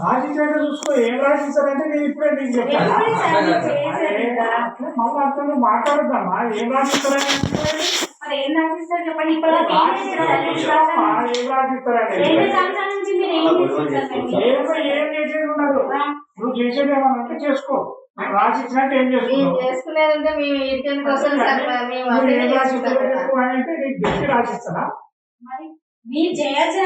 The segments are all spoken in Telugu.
రాజకీయంగా చూసుకో ఏం రాసిస్తారంటే నేను ఇప్పుడే నీకు చెప్తాను మళ్ళీ అతను మాట్లాడదామా ఏం రాసిస్తారని ఏం రాసిస్తారు చెప్పండి ఇప్పుడు ఏం చేసేది ఉండదు నువ్వు చేసేది ఏమన్నా చేసుకో రాసిచ్చినట్టు ఏం చేసుకునేదంటే మేము ఇరికన్ కోసం ఏం రాసిస్తారు అంటే నీకు గట్టి రాసిస్తారా మీరు చేయాల్సిన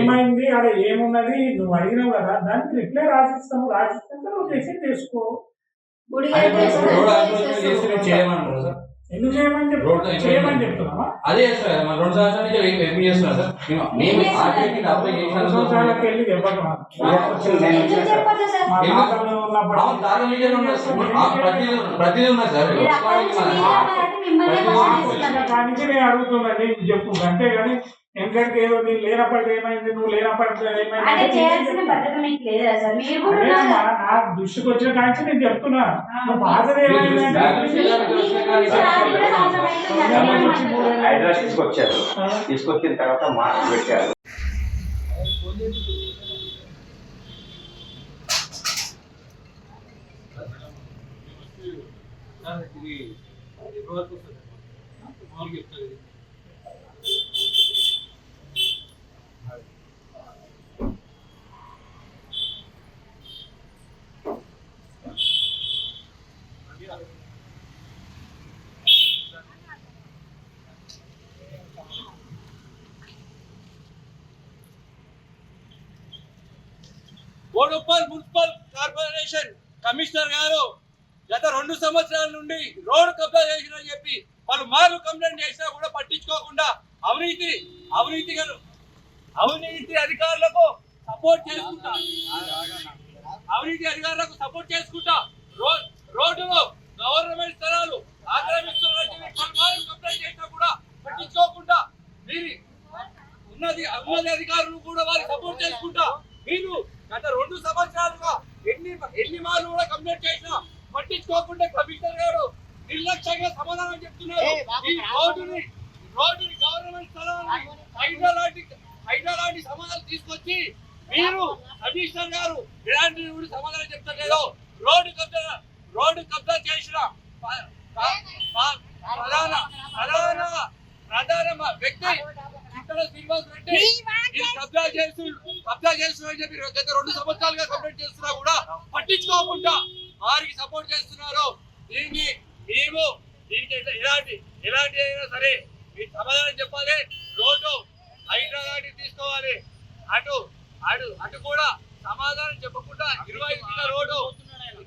ఏమైంది అక్కడ ఏమున్నది నువ్వు అడిగినావు కదా దానికి రిప్లై రాసిస్తాము రాసిస్తే నువ్వు చేసి చేసుకో ఎందుకు చేయమని చేయమని చెప్తున్నావా అదే సార్ మన 2 సంవత్సరాల నుంచి వెయిట్ చేస్తున్నా సార్ మేము ఆర్టీకి అప్లై చేసిన సంవత్సరాలకు వెళ్ళి ప్రతిదీ ఉన్నా సార్ కానీ నేను అడుగుతున్నా నీకు చెప్పు అంతేగాని ఎందుకంటే ఏదో నేను లేనప్పటికీ ఏమైంది నువ్వు లేనప్పటికీ నా దృష్టికి వచ్చిన కానీ నేను చెప్తున్నా నువ్వు బాధ ఏమైందంటే తీసుకొచ్చిన తర్వాత మార్క్స్ పెట్టారు. బోడుప్పల్ మున్సిపల్ కార్పొరేషన్ కమిషనర్ గారు గత 2 సంవత్సరాల నుండి రోడ్డు కబ్జా చేసినని చెప్పి వాళ్ళు మార్లు కంప్లైంట్ చేసినా కూడా పట్టించుకోకుండా అవినీతి అధికారులకు సపోర్ట్ చేసుకుంటా రోడ్డులో గవర్నమెంట్ స్థలాలు ఆక్రమిస్తున్నట్టు కంప్లైంట్ చేసినా కూడా పట్టించుకోకుండా ఉన్నది అధికారులు కూడా వారికి సపోర్ట్ చేసుకుంటా మీరు గత 2 సంవత్సరాలుగా ఎన్ని మార్లు కూడా కంప్లైంట్ చేసినా పట్టించుకోకుండా కమిషనర్ గారు నిర్లక్ష్యంగా సమాధానం చెప్తున్నారు. ఈ రోడ్డుని గవర్నమెంట్ స్థలాన్ని హైడ్రాలాంటి సమాధానం తీసుకొచ్చి మీరు కమిషనర్ గారు ఎలాంటి సమాధానం చెప్తలేదో రోడ్డు కబ్జా చేసిన ప్రధాన వ్యక్తి శ్రీనివాస్ రెడ్డి కబ్జా చేస్తున్నా చెప్పి గత 2 సంవత్సరాలుగా కంప్లైంట్ చేస్తున్నా కూడా పట్టించుకోకుండా వారికి సపోర్ట్ చేస్తున్నారు. దీనికి ఎలాంటి అయినా సరే మీరు సమాధానం చెప్పాలి. రోడ్డు హైదరాబాద్ తీసుకోవాలి. అటు కూడా సమాధానం చెప్పకుండా 25 రోడ్డు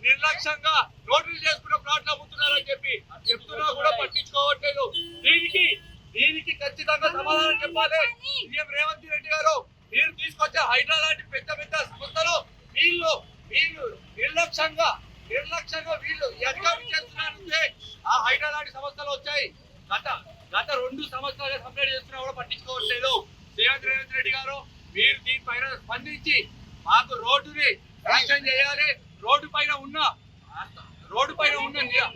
నిర్లక్ష్యంగా నోటీసులు చేసుకున్న ప్లాట్లు అమ్ముతున్నారని చెప్పి చెప్తున్నా కూడా పట్టించుకోవట్లేదు. దీనికి ఖచ్చితంగా సమాధానం చెప్పాలి. సీఎం రేవంత్ రెడ్డి గారు మీరు తీసుకొచ్చే హైదరాబాద్ పెద్ద సంస్థలు వీళ్ళు నిర్లక్ష్యంగా వీళ్ళు అధికారులు చేస్తున్నారంటే ఆ హైదరాబాద్ సంస్థలు వచ్చాయి. గత 2 సంవత్సరాలుగా కంప్లైంట్ చేస్తున్నా కూడా పట్టించుకోవట్లేదు. సీఎం రేవంత్ రెడ్డి గారు మీరు దీనిపైన స్పందించి మాకు రోడ్డుని శాంక్షన్ చేయాలి. రోడ్డు పైన ఉన్న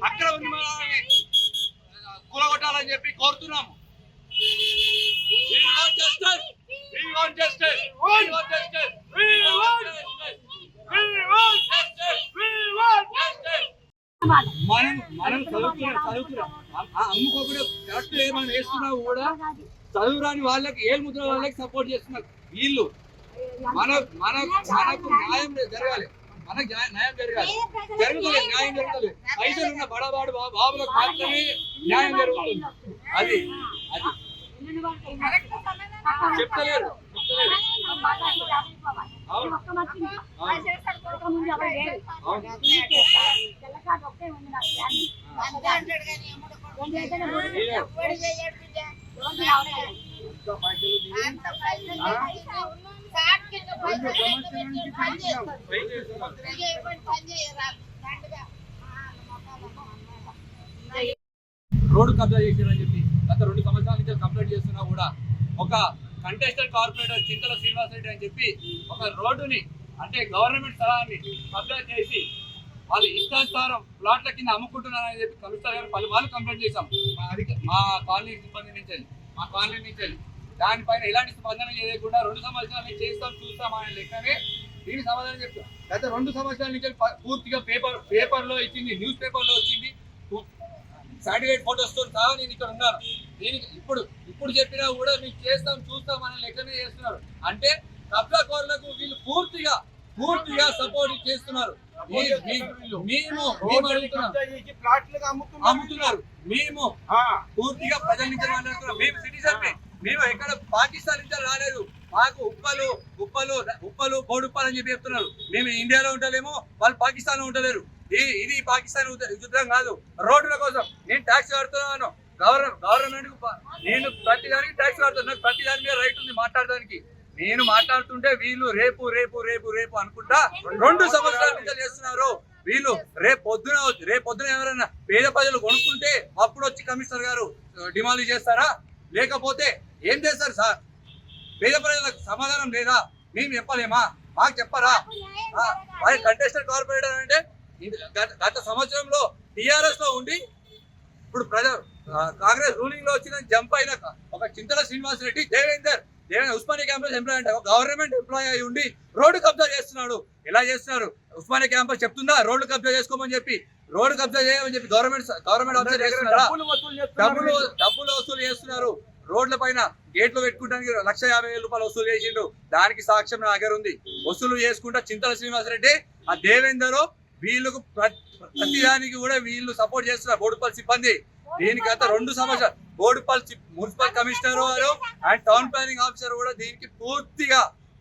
అక్రమ నిర్మాణాలని కూలగొట్టాలని చెప్పి కోరుతున్నాము. మనం చదువుతున్నాం అమ్ముకోకుండా కరెక్ట్ ఏమైనా వేస్తున్నా కూడా చదువురాని వాళ్ళకి ఏముద్ర వాళ్ళకి సపోర్ట్ చేస్తున్నారు వీళ్ళు. మనకు న్యాయం జరగాలి. మనకు న్యాయం జరగాలి. న్యాయం జరుగుతుంది. పైసలు ఉన్న బడబాడు బాబులకు మాత్రమే న్యాయం జరుగుతుంది. అది చెప్తలేరు. రోడ్డు కబ్జా చేశారని చెప్పి గత 2 సంవత్సరాల నుంచి కంప్లైంట్ చేస్తున్నా కూడా ఒక కంటెస్టెడ్ కార్పొరేటర్ చింతల శ్రీనివాస్ రెడ్డి అని చెప్పి ఒక రోడ్డుని అంటే గవర్నమెంట్ స్థలాన్ని కబ్జా చేసి వాళ్ళు ఇష్టానుసారం ప్లాట్ల కింద అమ్ముకుంటున్నారని చెప్పి కమిషనర్ గారు పలుమార్లు కంప్లైంట్ చేశాం మా కాలనీ సిబ్బంది నుంచి మా కాలనీ నుంచి దానిపైన ఎలాంటి స్పందన చేయకుండా 2 సంవత్సరాల నుంచి చేస్తాం చూస్తాం అనే లెక్కనే దీనికి సమాధానం చెప్తాం. గత 2 సంవత్సరాల నుంచి పూర్తిగా పేపర్లో ఇచ్చింది, న్యూస్ పేపర్లో వచ్చింది, శాటిలైట్ ఫోటోస్తో సహా నేను ఇక్కడ ఉన్నాను. దీనికి ఇప్పుడు చెప్పినా కూడా మీకు చేస్తాం చూస్తాం అనే లెక్కనే చేస్తున్నారు. అంటే కబ్జా కోరులకు వీళ్ళు పూర్తిగా సపోర్ట్ చేస్తున్నారు. అమ్ముతున్నారు. మేము పూర్తిగా ప్రజల నుంచి మాట్లాడుతున్నాం. మేము సిటిజన్, మేము ఎక్కడ పాకిస్తాన్ నుంచి రాలేదు. మాకు ఉప్పలు బోడుప్పలు అని చెప్పి చెప్తున్నారు. మేము ఇండియాలో ఉండలేము, వాళ్ళు పాకిస్తాన్ లో ఉండలేరు. ఇది పాకిస్తాన్ యుద్ధం కాదు. రోడ్ల కోసం నేను ట్యాక్స్ కడుతున్నాను గవర్నమెంట్ నేను ప్రతి దానికి ట్యాక్స్ కడుతున్నాను. నాకు ప్రతి దాని మీద రైట్ ఉంది మాట్లాడడానికి. నేను మాట్లాడుతుంటే వీళ్ళు రేపు అనుకుంటా 2 సంవత్సరాల నుంచి చేస్తున్నారు. వీళ్ళు రేపు పొద్దున ఎవరైనా పేద ప్రజలు కొనుక్కుంటే అప్పుడు వచ్చి కమిషనర్ గారు డిమాండ్ చేస్తారా? లేకపోతే ఏం చేస్తారు సార్? పేద ప్రజలకు సమాధానం లేదా? మేము చెప్పలేమా? మాకు చెప్పరా? కంటెస్టెడ్ కార్పొరేటర్ అంటే గత సంవత్సరంలో టిఆర్ఎస్ లో ఉండి ఇప్పుడు కాంగ్రెస్ రూలింగ్ లో వచ్చిన జంప్ అయిన ఒక చింతల శ్రీనివాస్ రెడ్డి దేవేందర్ ఉస్మానియా క్యాంపస్ ఎంప్లాయ్ అంటే గవర్నమెంట్ ఎంప్లాయ్ అయి ఉండి రోడ్డు కబ్జా చేస్తున్నాడు. ఎలా చేస్తున్నారు? ఉస్మానియా క్యాంపస్ చెప్తుందా రోడ్డు కబ్జా చేసుకోమని చెప్పి? రోడ్డు కబ్జా చేయమని చెప్పి గవర్నమెంట్ ఆఫీసర్ చేస్తున్నారా? డబ్బులు వసూలు చేస్తున్నారు. రోడ్ల పైన గేట్లు పెట్టుకోవడానికి 1,50,000 వసూలు చేసిండు. దానికి సాక్ష్యం నా దగ్గర ఉంది. వసూలు చేసుకుంటా చింతల శ్రీనివాసరెడ్డి ఆ దేవేందర్ వీళ్ళకు ప్రతిదానికి కూడా వీళ్ళు సపోర్ట్ చేస్తున్నారు. బోడుపల్లి సిబ్బంది దీనికి గత 2 సంవత్సరాలు బోడుపల్లి మున్సిపల్ కమిషనర్ గారు అండ్ టౌన్ ప్లానింగ్ ఆఫీసర్ కూడా దీనికి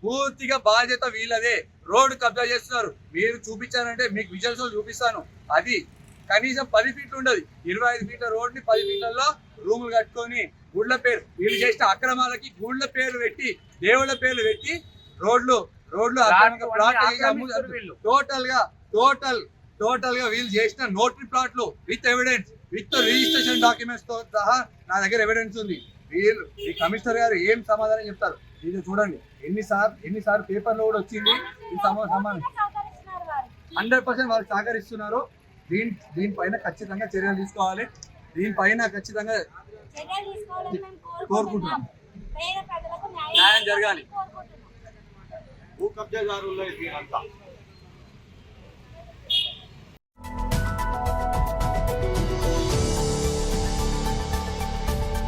పూర్తిగా బాధ్యత వీళ్ళదే. రోడ్డు కబ్జా చేస్తున్నారు. మీరు చూపించారంటే మీకు విజువల్స్ చూపిస్తాను. అది కనీసం 10 ఫీట్లు ఉండదు. 25 ఫీట్ల రోడ్ని 10 ఫీట్లలో రూములు కట్టుకొని గుడ్ల పేరు వీళ్ళు చేసిన అక్రమాలకి గుడ్ల పేర్లు పెట్టి దేవుళ్ళ పేర్లు పెట్టి రోడ్లు టోటల్ గా వీళ్ళు చేసిన నోటరీ ప్లాట్లు with evidence with registration documents తో సహా నా దగ్గర ఎవిడెన్స్ ఉంది. వీళ్ళు ఈ కమిషనర్ గారు ఏం సమాధానం చెప్తారు? ఇది చూడండి. ఎన్నిసార్లు పేపర్లో కూడా వచ్చింది. ఈ సమాధానం 100% వాళ్ళు సహకరిస్తున్నారు. దీనిపైన ఖచ్చితంగా చర్యలు తీసుకోవాలి. దీనిపైన ఖచ్చితంగా కోరుకుంటున్నాం న్యాయం జరగాలి. భూ కబ్జాదారుల్లో దీనంతా